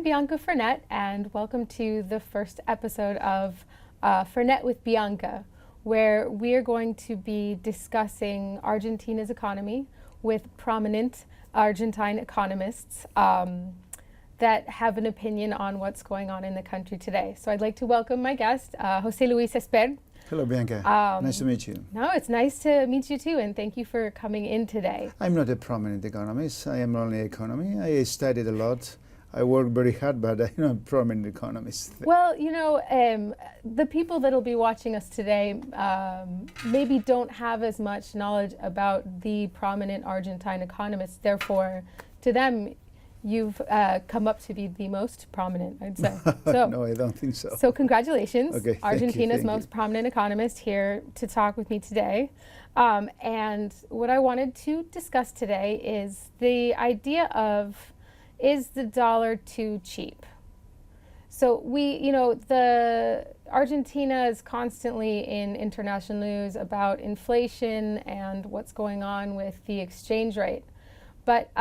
Bianca Fernet, and welcome to the first episode of Fernet with Bianca, where we are going to be discussing Argentina's economy with prominent Argentine economists that have an opinion on what's going on in the country today. So I'd like to welcome my guest, José Luis Espert. Hello, Bianca. Nice to meet you. No, it's nice to meet you too, and thank you for coming in today. I'm not a prominent economist. I am only economy. I studied a lot. I work very hard, but I'm not a prominent economist. Well, you know, the people that'll be watching us today maybe don't have as much knowledge about the prominent Argentine economists. Therefore, to them, you've come up to be the most prominent, I'd say. So, no, I don't think so. So congratulations. Okay, Argentina's thank most prominent economist here to talk with me today. And what I wanted to discuss today is the idea of, is the dollar too cheap? So the Argentina is constantly in international news about inflation and what's going on with the exchange rate. But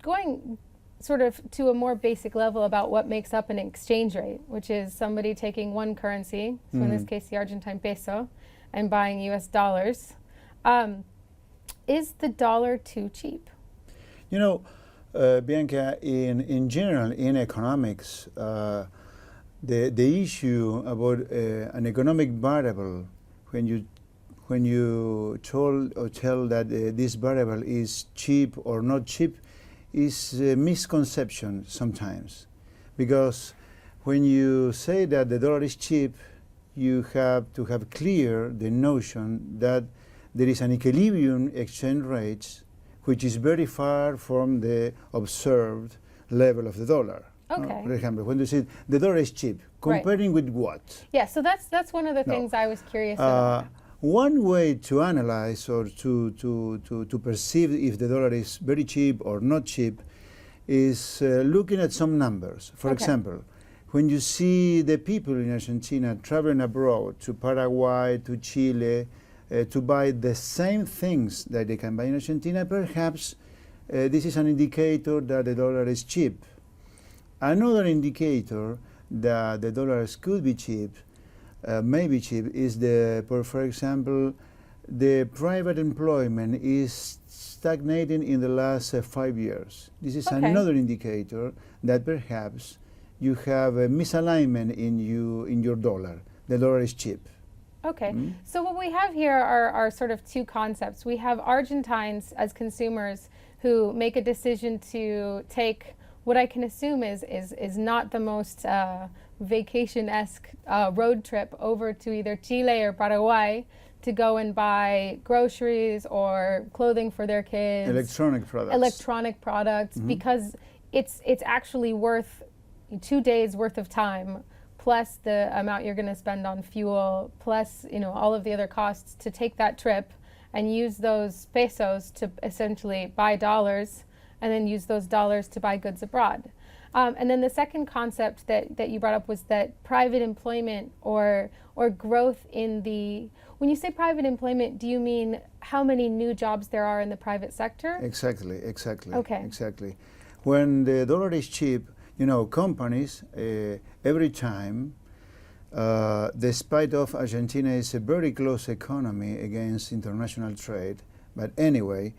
going sort of to a more basic level about what makes up an exchange rate, which is somebody taking one currency, so in this case the Argentine peso, and buying US dollars. Is the dollar too cheap? You know, Bianca, in general, in economics, the issue about an economic variable, when you tell that this variable is cheap or not cheap, is a misconception sometimes, because when you say that the dollar is cheap, you have to have clear the notion that there is an equilibrium exchange rate which is very far from the observed level of the dollar. Okay. For example, when you say the dollar is cheap, comparing with what? Yeah, so that's one of the things I was curious about. One way to analyze or to perceive if the dollar is very cheap or not cheap is looking at some numbers. For example, when you see the people in Argentina traveling abroad to Paraguay, to Chile, to buy the same things that they can buy in Argentina, perhaps this is an indicator that the dollar is cheap. Another indicator that the dollars could be cheap, maybe cheap, is for example, the private employment is stagnating in the last 5 years. This is another indicator that perhaps you have a misalignment in your dollar. The dollar is cheap. Okay, so what we have here are sort of two concepts. We have Argentines as consumers who make a decision to take what I can assume is not the most vacation-esque road trip over to either Chile or Paraguay to go and buy groceries or clothing for their kids. Electronic products, because it's actually worth 2 days worth of time, plus the amount you're going to spend on fuel, plus all of the other costs to take that trip and use those pesos to essentially buy dollars, and then use those dollars to buy goods abroad. And then the second concept that you brought up was that private employment or growth in the, when you say private employment, do you mean how many new jobs there are in the private sector? Exactly. Okay. Exactly. When the dollar is cheap, companies every time, despite of Argentina is a very close economy against international trade, but anyway,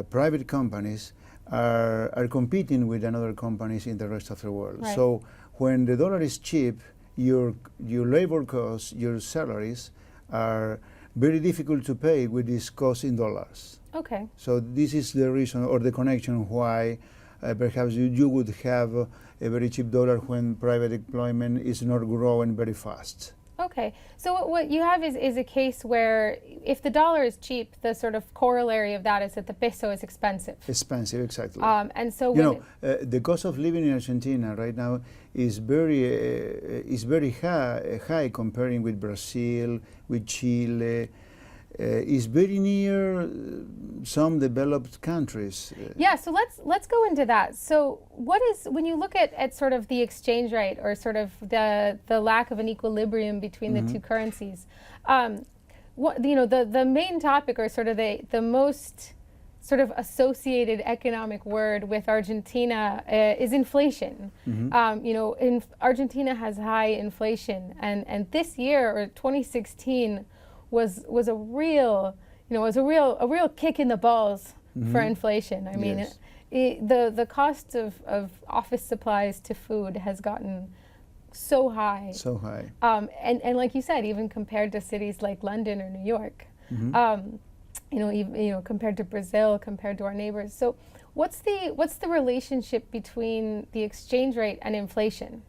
private companies are competing with other companies in the rest of the world. Right. So when the dollar is cheap, your labor costs, your salaries are very difficult to pay with this cost in dollars. Okay. So this is the reason or the connection why perhaps you would have a very cheap dollar when private employment is not growing very fast. Okay, so what you have is a case where if the dollar is cheap, the sort of corollary of that is that the peso is expensive. Expensive, exactly. And so the cost of living in Argentina right now is very high comparing with Brazil, with Chile. Is very near some developed countries. Yeah, so let's go into that. So what is, when you look at sort of the exchange rate or sort of the lack of an equilibrium between the two currencies, the main topic or sort of the most sort of associated economic word with Argentina is inflation. Argentina has high inflation, and this year, or 2016, was a real kick in the balls for inflation. I mean, Yes. the cost of office supplies to food has gotten so high. So high. And like you said, even compared to cities like London or New York, compared to Brazil, compared to our neighbors. So what's the relationship between the exchange rate and inflation?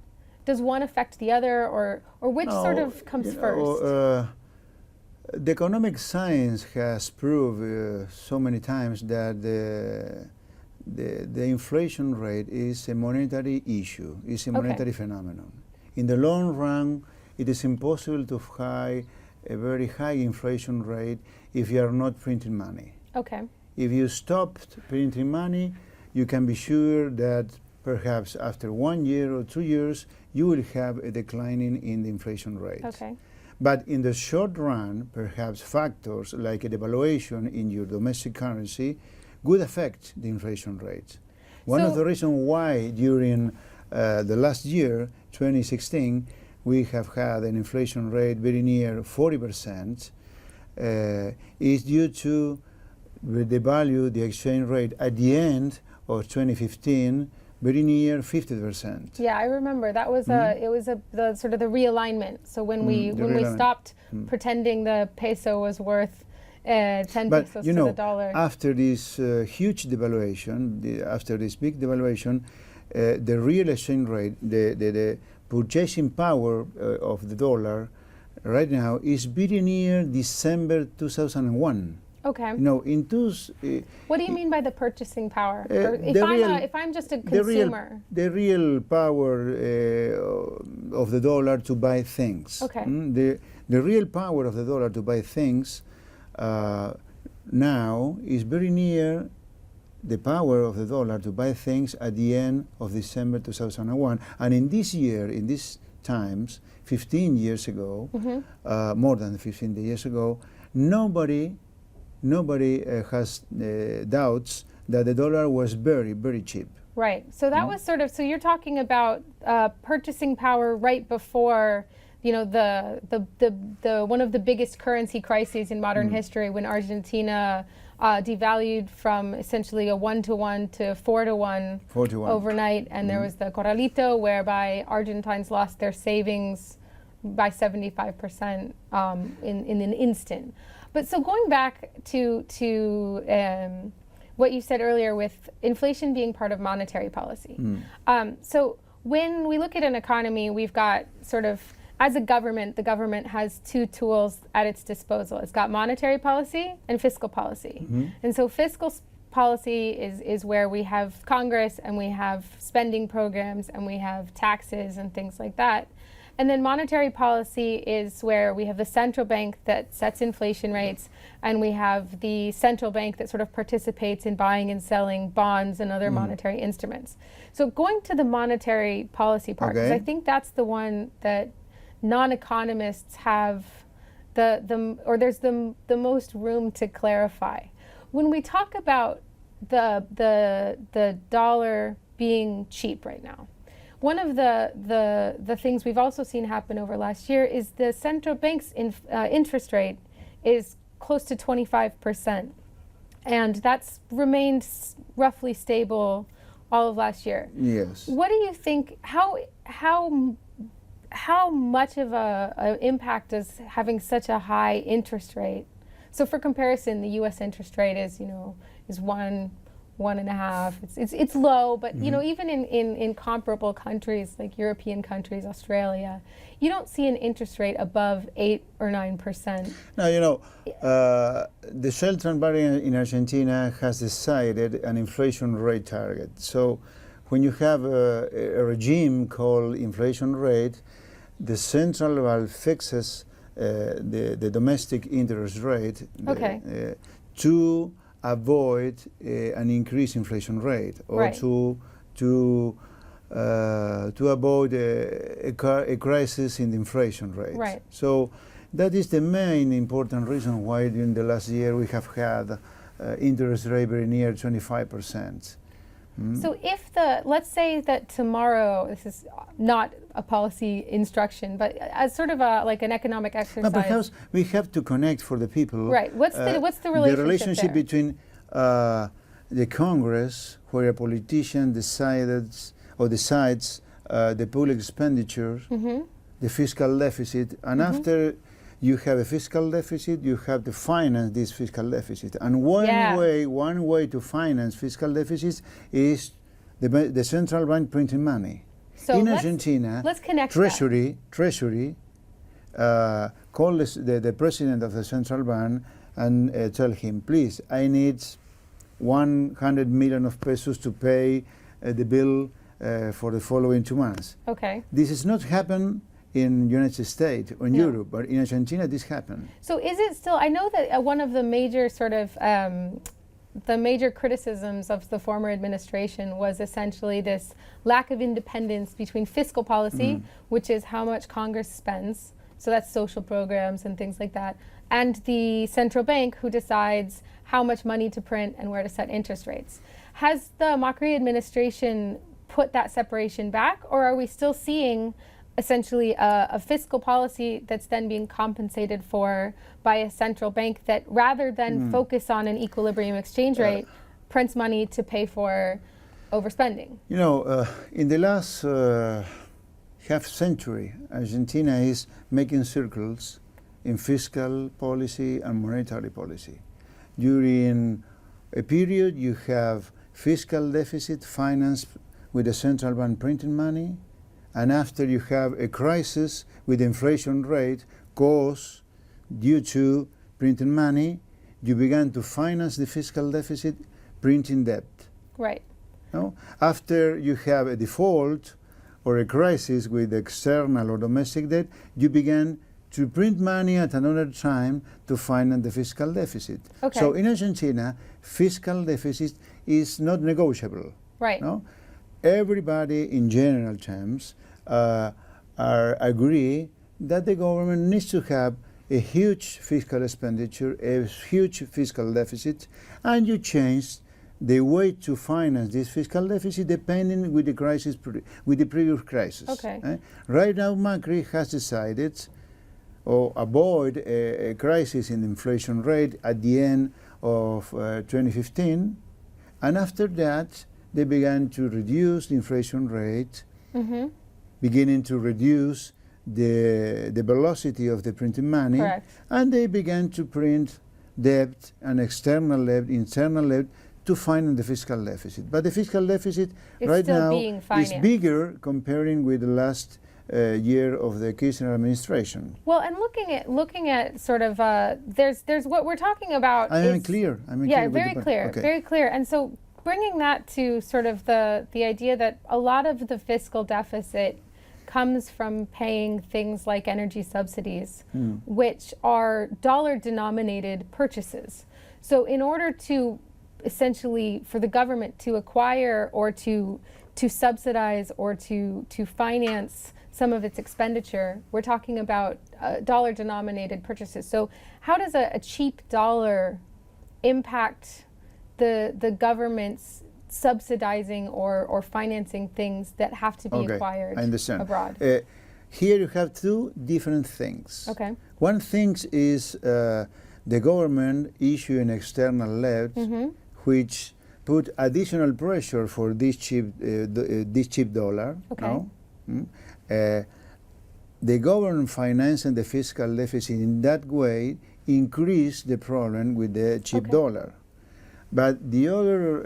Does one affect the other, or which sort of comes first? The economic science has proved so many times that the inflation rate is a monetary issue, is a monetary phenomenon. In the long run, it is impossible to have a very high inflation rate if you are not printing money. Okay. If you stopped printing money, you can be sure that perhaps after 1 year or 2 years, you will have a declining in the inflation rate. Okay. But in the short run, perhaps factors like a devaluation in your domestic currency would affect the inflation rate. One of the reasons why during the last year, 2016, we have had an inflation rate very near 40%, is due to devalue the exchange rate at the end of 2015, very near 50%. Yeah, I remember that was the sort of the realignment. So when we stopped pretending the peso was worth 10 pesos to the dollar. After this huge devaluation, after this big devaluation, the real exchange rate, the purchasing power of the dollar right now is very near December 2001. Okay. What do you mean by the purchasing power? If I'm just a consumer. The real power of the dollar to buy things. Okay. The real power of the dollar to buy things now is very near the power of the dollar to buy things at the end of December 2001. And in this year, in these times, 15 years ago, more than 15 years ago, nobody has doubts that the dollar was very, very cheap. Right. So that was sort of, so you're talking about purchasing power right before, the one of the biggest currency crises in modern history, when Argentina devalued from essentially a 1-to-1 to 4-to-1 overnight, and there was the corralito, whereby Argentines lost their savings by 75% in an instant. But so going back to what you said earlier with inflation being part of monetary policy. So when we look at an economy, we've got sort of, as a government, the government has two tools at its disposal. It's got monetary policy and fiscal policy. And so fiscal policy is where we have Congress and we have spending programs and we have taxes and things like that. And then monetary policy is where we have the central bank that sets inflation rates, and we have the central bank that sort of participates in buying and selling bonds and other monetary instruments. So going to the monetary policy part, because I think that's the one that non-economists have there's the most room to clarify. When we talk about the dollar being cheap right now, one of the things we've also seen happen over last year is the central bank's interest rate is close to 25%, and that's remained roughly stable all of last year. Yes. What do you think? How much of a impact does having such a high interest rate? So for comparison, the U.S. interest rate is 1.5. It's low, but even in comparable countries like European countries, Australia, you don't see an interest rate above 8 or 9%. Now, the central bank in Argentina has decided an inflation rate target. So when you have a regime called inflation rate, the central bank fixes the domestic interest rate to avoid an increased inflation rate, or to avoid a crisis in the inflation rate. Right. So that is the main important reason why during the last year we have had interest rate very near 25%. So if let's say that tomorrow, this is not a policy instruction, but as sort of like an economic exercise. But perhaps we have to connect for the people. Right. What's the relationship? The relationship there? between the Congress, where a politician decides the public expenditure, the fiscal deficit, and after you have a fiscal deficit, you have to finance this fiscal deficit. And one way to finance fiscal deficits is the central bank printing money. So in Argentina, let's connect Treasury call the president of the central bank and tell him, please, I need 100 million of pesos to pay the bill for the following 2 months. Okay. This has not happened in United States or in Europe, but in Argentina this happened. So is it still, I know that one of the major sort of, the major criticisms of the former administration was essentially this lack of independence between fiscal policy, which is how much Congress spends, so that's social programs and things like that, and the central bank, who decides how much money to print and where to set interest rates. Has the Macri administration put that separation back, or are we still seeing essentially a fiscal policy that's then being compensated for by a central bank that, rather than focus on an equilibrium exchange rate, prints money to pay for overspending? You know, in the last half century, Argentina is making circles in fiscal policy and monetary policy. During a period, you have fiscal deficit financed with the central bank printing money, and after you have a crisis with inflation rate caused due to printing money, you began to finance the fiscal deficit printing debt. Right. No? After you have a default or a crisis with external or domestic debt, you began to print money at another time to finance the fiscal deficit. Okay. So in Argentina, fiscal deficit is not negotiable. Right. No? Everybody, in general terms, agree that the government needs to have a huge fiscal expenditure, a huge fiscal deficit, and you change the way to finance this fiscal deficit depending with the crisis, with the previous crisis. Okay. Right now, Macri has decided or avoid a crisis in the inflation rate at the end of 2015, and after that, they began to reduce the inflation rate, beginning to reduce the velocity of the printing money. Correct. And they began to print debt and external debt, internal debt, to finance the fiscal deficit. But the fiscal deficit right now is bigger comparing with the last year of the Kirchner administration. Well, and looking at sort of there's what we're talking about. I'm clear. Very clear. Okay. Very clear. And so bringing that to sort of the idea that a lot of the fiscal deficit comes from paying things like energy subsidies, which are dollar-denominated purchases. So in order to essentially for the government to acquire or to subsidize or to finance some of its expenditure, we're talking about dollar-denominated purchases. So how does a cheap dollar impact the government's subsidizing or financing things that have to be acquired abroad? Here you have two different things. Okay. One thing is the government issuing external debt, which put additional pressure for this cheap dollar. Okay. No? The government financing the fiscal deficit in that way increased the problem with the cheap dollar. But the other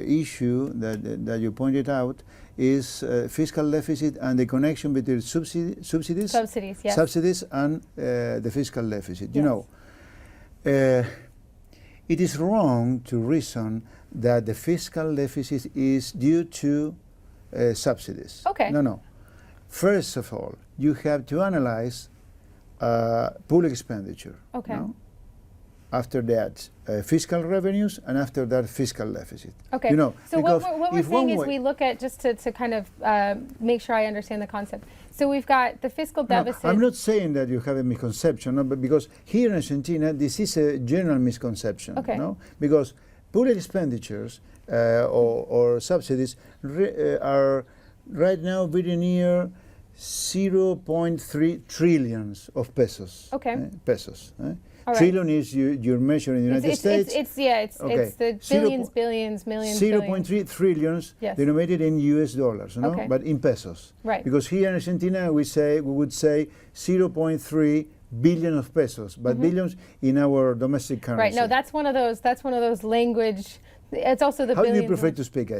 issue that you pointed out is fiscal deficit and the connection between subsidies and the fiscal deficit. Yes. You know, it is wrong to reason that the fiscal deficit is due to subsidies. Okay. No. First of all, you have to analyze public expenditure. Okay. No? After that, fiscal revenues, and after that, fiscal deficit. Okay. You know, so what we're saying is we look at, just to kind of make sure I understand the concept. So we've got the fiscal deficit. I'm not saying that you have a misconception, no, but because here in Argentina, this is a general misconception. Okay. No? Because public expenditures or subsidies are right now very near 0.3 trillions of pesos. Okay. Pesos. All right. Trillion is your measure in the United States. It's the billions, billions, millions, 0.3 trillions Yes. denominated in US dollars, no? Okay. But in pesos. Right. Because here in Argentina we would say 0.3 billion of pesos, but billions in our domestic currency. Right. No, that's one of those language. It's also the How do billions. you prefer to speak?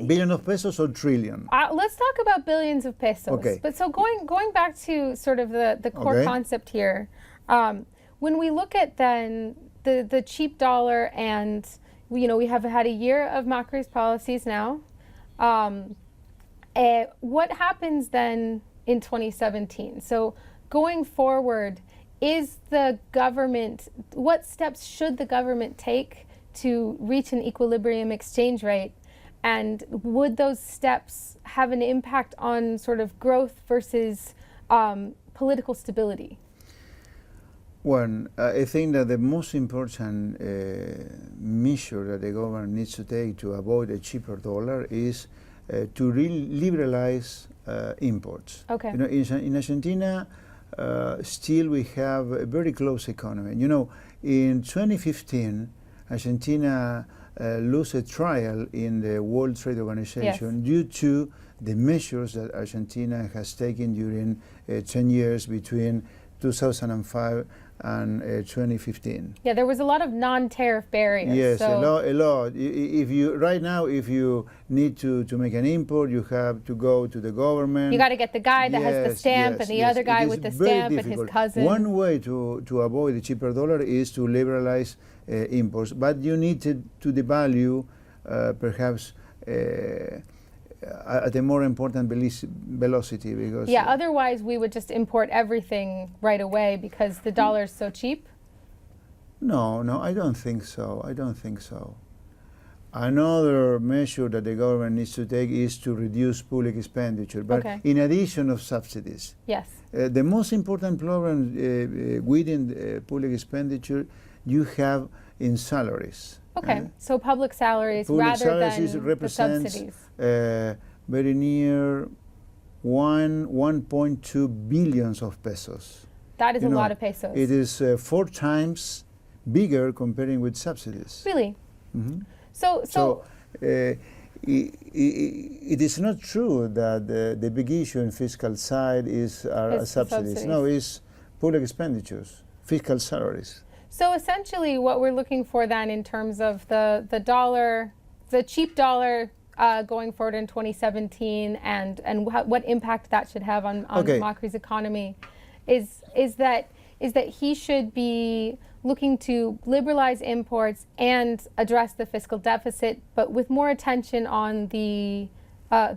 Billion of pesos or trillion? Let's talk about billions of pesos. Okay. But so going back to sort of the core Okay. concept here, when we look at then the cheap dollar, and we have had a year of Macri's policies now. What happens then in 2017? So going forward, what steps should the government take to reach an equilibrium exchange rate? And would those steps have an impact on sort of growth versus political stability? Well, I think that the most important measure that the government needs to take to avoid a cheaper dollar is to liberalize imports. Okay. In Argentina, still we have a very close economy. In 2015, Argentina lost a trial in the World Trade Organization due to the measures that Argentina has taken during 10 years between 2005 and 2015. Yeah, there was a lot of non-tariff barriers. Yes, so a lot. If you need to make an import, you have to go to the government. you got to get the guy that has the stamp and the other guy with the stamp and his cousin. One way to avoid the cheaper dollar is to liberalize imports, but you need to devalue perhaps at a more important velocity, because otherwise we would just import everything right away because the dollar is so cheap. No, I don't think so. Another measure that the government needs to take is to reduce public expenditure, but in addition of subsidies. Yes. The most important problem within public expenditure you have in salaries. Okay, so public salaries rather than the subsidies. Very near 1.2 billions of pesos. That is a lot of pesos. It is 4 times bigger comparing with subsidies. Really? Mm-hmm. So it is not true that the big issue in fiscal side are subsidies. No, it's public expenditures, fiscal salaries. So essentially what we're looking for then in terms of the dollar, the cheap dollar going forward in 2017 and what impact that should have on Macri's economy is that he should be looking to liberalize imports and address the fiscal deficit, but with more attention on the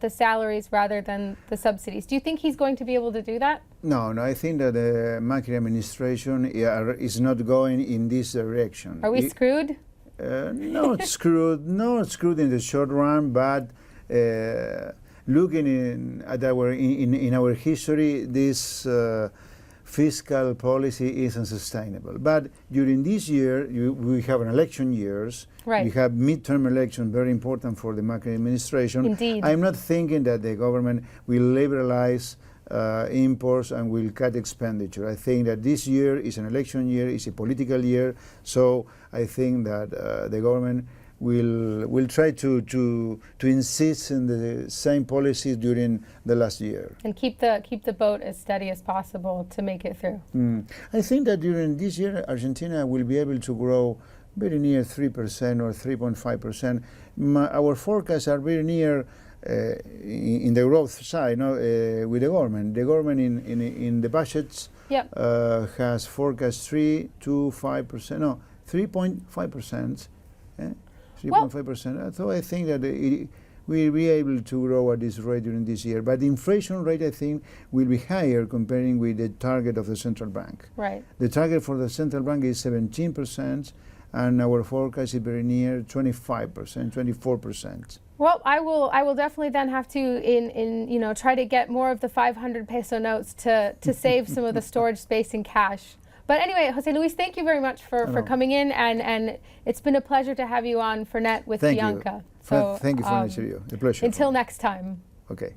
salaries rather than the subsidies. Do you think he's going to be able to do that? No, I think that the Macri administration is not going in this direction. Are we screwed? Not screwed in the short run, but looking at our history, this fiscal policy is unsustainable. But during this year, we have an election years. Right. We have midterm election, very important for the Macri administration. Indeed. I'm not thinking that the government will liberalize imports and will cut expenditure. I think that this year is an election year, it's a political year, so I think that the government will try to insist in the same policies during the last year. And keep the boat as steady as possible to make it through. I think that during this year, Argentina will be able to grow very near 3% or 3.5%. Our forecasts are very near in the growth side, with the government. The government in the budgets has forecast 3 to 5%, 3.5%. 3.5%. So I think that we'll be able to grow at this rate during this year. But the inflation rate, I think, will be higher comparing with the target of the central bank. Right. The target for the central bank is 17%, and our forecast is very near 25%, 24%. Well, I will definitely then have to try to get more of the 500 peso notes to save some of the storage space in cash. But anyway, José Luis, thank you very much for coming in, and it's been a pleasure to have you on Fernet with Bianca. So thank you for an interview. A pleasure. Until next time. Okay.